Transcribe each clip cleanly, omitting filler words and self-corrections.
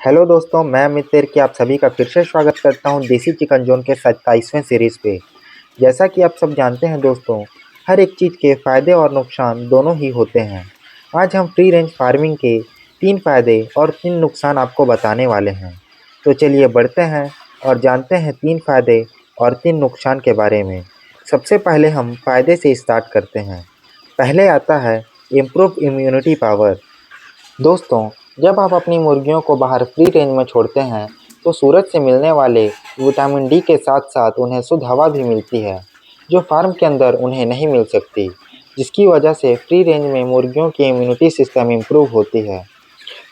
Hello दोस्तों, मैं अमित की आप सभी का फिर से स्वागत करता हूं देसी चिकन जोन के 27वें सीरीज़ पे। जैसा कि आप सब जानते हैं दोस्तों, हर एक चीज़ के फ़ायदे और नुकसान दोनों ही होते हैं। आज हम फ्री रेंज फार्मिंग के 3 फ़ायदे और 3 नुकसान आपको बताने वाले हैं। तो चलिए बढ़ते हैं और जानते हैं 3 फ़ायदे और 3 नुकसान के बारे में। सबसे पहले हम फ़ायदे से स्टार्ट करते हैं। पहले आता है इम्प्रूव इम्यूनिटी पावर। दोस्तों, जब आप अपनी मुर्गियों को बाहर फ्री रेंज में छोड़ते हैं तो सूरज से मिलने वाले विटामिन डी के साथ साथ उन्हें शुद्ध हवा भी मिलती है, जो फार्म के अंदर उन्हें नहीं मिल सकती, जिसकी वजह से फ्री रेंज में मुर्गियों की इम्यूनिटी सिस्टम इम्प्रूव होती है।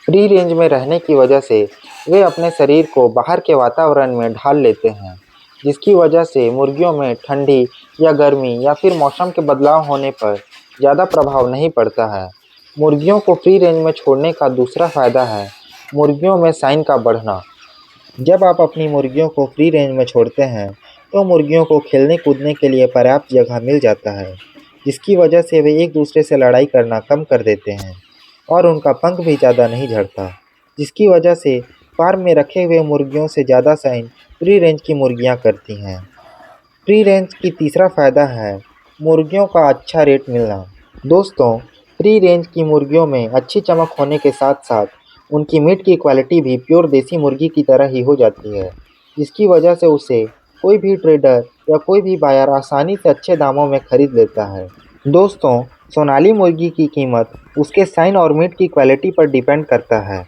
फ्री रेंज में रहने की वजह से वे अपने शरीर को बाहर के वातावरण में ढाल लेते हैं, जिसकी वजह से मुर्गियों में ठंडी या गर्मी या फिर मौसम के बदलाव होने पर ज़्यादा प्रभाव नहीं पड़ता है। मुर्गियों को फ्री रेंज में छोड़ने का दूसरा फ़ायदा है मुर्गियों में साइन का बढ़ना। जब आप अपनी मुर्गियों को फ्री रेंज में छोड़ते हैं तो मुर्गियों को खेलने कूदने के लिए पर्याप्त जगह मिल जाता है, जिसकी वजह से वे एक दूसरे से लड़ाई करना कम कर देते हैं और उनका पंख भी ज़्यादा नहीं झड़ता, जिसकी वजह से फार्म में रखे हुए मुर्गियों से ज़्यादा साइन फ्री रेंज की मुर्गियाँ करती हैं। फ्री रेंज की तीसरा फ़ायदा है मुर्गियों का अच्छा रेट मिलना। दोस्तों, फ्री रेंज की मुर्गियों में अच्छी चमक होने के साथ साथ उनकी मीट की क्वालिटी भी प्योर देसी मुर्गी की तरह ही हो जाती है, जिसकी वजह से उसे कोई भी ट्रेडर या कोई भी बायर आसानी से अच्छे दामों में खरीद लेता है। दोस्तों, सोनाली मुर्गी की कीमत उसके साइन और मीट की क्वालिटी पर डिपेंड करता है।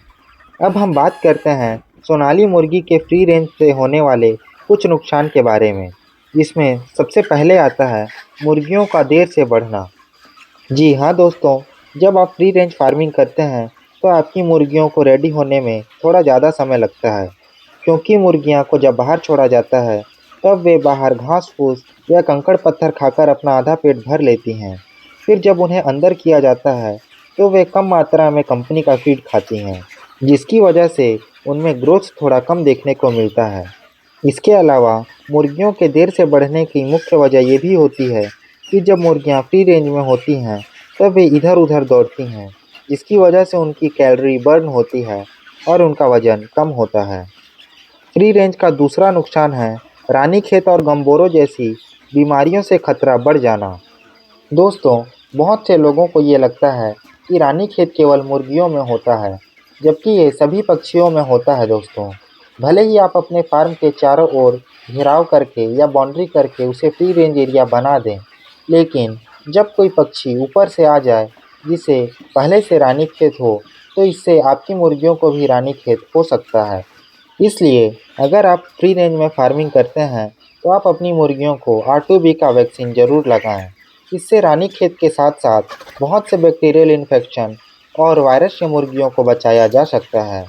अब हम बात करते हैं सोनाली मुर्गी के फ्री रेंज से होने वाले कुछ नुकसान के बारे में, जिसमें सबसे पहले आता है मुर्गियों का देर से बढ़ना। जी हाँ दोस्तों, जब आप फ्री रेंज फार्मिंग करते हैं तो आपकी मुर्गियों को रेडी होने में थोड़ा ज़्यादा समय लगता है, क्योंकि मुर्गियाँ को जब बाहर छोड़ा जाता है तब वे बाहर घास फूस या कंकड़ पत्थर खाकर अपना आधा पेट भर लेती हैं। फिर जब उन्हें अंदर किया जाता है तो वे कम मात्रा में कंपनी का फीड खाती हैं, जिसकी वजह से उनमें ग्रोथ थोड़ा कम देखने को मिलता है। इसके अलावा मुर्गियों के देर से बढ़ने की मुख्य वजह ये भी होती है कि जब मुर्गियाँ फ्री रेंज में होती हैं तब वे इधर-उधर दौड़ती हैं, जिसकी वजह से उनकी कैलोरी बर्न होती है और उनका वजन कम होता है। फ्री रेंज का दूसरा नुकसान है रानीखेत और गम्बोरो जैसी बीमारियों से खतरा बढ़ जाना। दोस्तों, बहुत से लोगों को ये लगता है कि रानीखेत केवल मुर्गियों में होता है, जबकि ये सभी पक्षियों में होता है दोस्तों। भले ही आप अपने फार्म के चारों ओर घेराव करके या बाउंड्री करके उसे फ्री रेंज एरिया बना दें, लेकिन जब कोई पक्षी ऊपर से आ जाए जिसे पहले से रानीखेत हो, तो इससे आपकी मुर्गियों को भी रानीखेत हो सकता है। इसलिए अगर आप फ्री रेंज में फार्मिंग करते हैं, तो आप अपनी मुर्गियों को R2B का वैक्सीन ज़रूर लगाएँ। इससे रानीखेत के साथ-साथ बहुत से बैक्टीरियल इन्फेक्शन और वायरस से मुर्गियों को बचाया जा सकता है।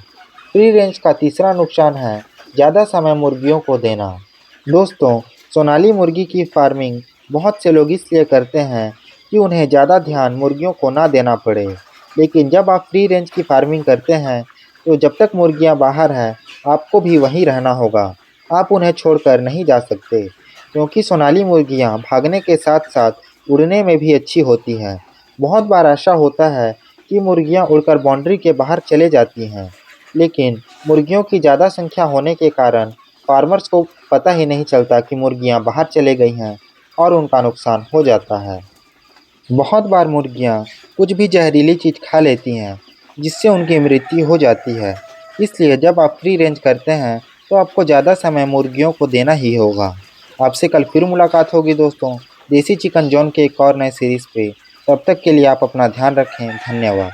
फ्री रेंज का तीसरा नुकसान है ज़्यादा समय मुर्गियों को देना। दोस्तों, सोनाली मुर्गी की फार्मिंग बहुत से लोग इसलिए करते हैं कि उन्हें ज़्यादा ध्यान मुर्गियों को ना देना पड़े। लेकिन जब आप फ्री रेंज की फार्मिंग करते हैं, तो जब तक मुर्गियाँ बाहर हैं, आपको भी वहीं रहना होगा। आप उन्हें छोड़कर नहीं जा सकते, क्योंकि सोनाली मुर्गियाँ भागने के साथ-साथ उड़ने में भी अच्छी होती हैं। बहुत बार ऐसा होता है कि मुर्गियाँ उड़कर बाउंड्री के बाहर चले जाती हैं, लेकिन मुर्गियों की ज़्यादा संख्या होने के कारण फार्मर्स को पता ही नहीं चलता कि मुर्गियाँ बाहर चले गई हैं और उनका नुकसान हो जाता है। बहुत बार मुर्गियाँ कुछ भी जहरीली चीज़ खा लेती हैं, जिससे उनकी मृत्यु हो जाती है। इसलिए जब आप फ्री रेंज करते हैं, तो आपको ज़्यादा समय मुर्गियों को देना ही होगा। आपसे कल फिर मुलाकात होगी दोस्तों, देसी चिकन जोन के एक और नए सीरीज़ पे। तब तक के लिए आप अपना ध्यान रखें। धन्यवाद।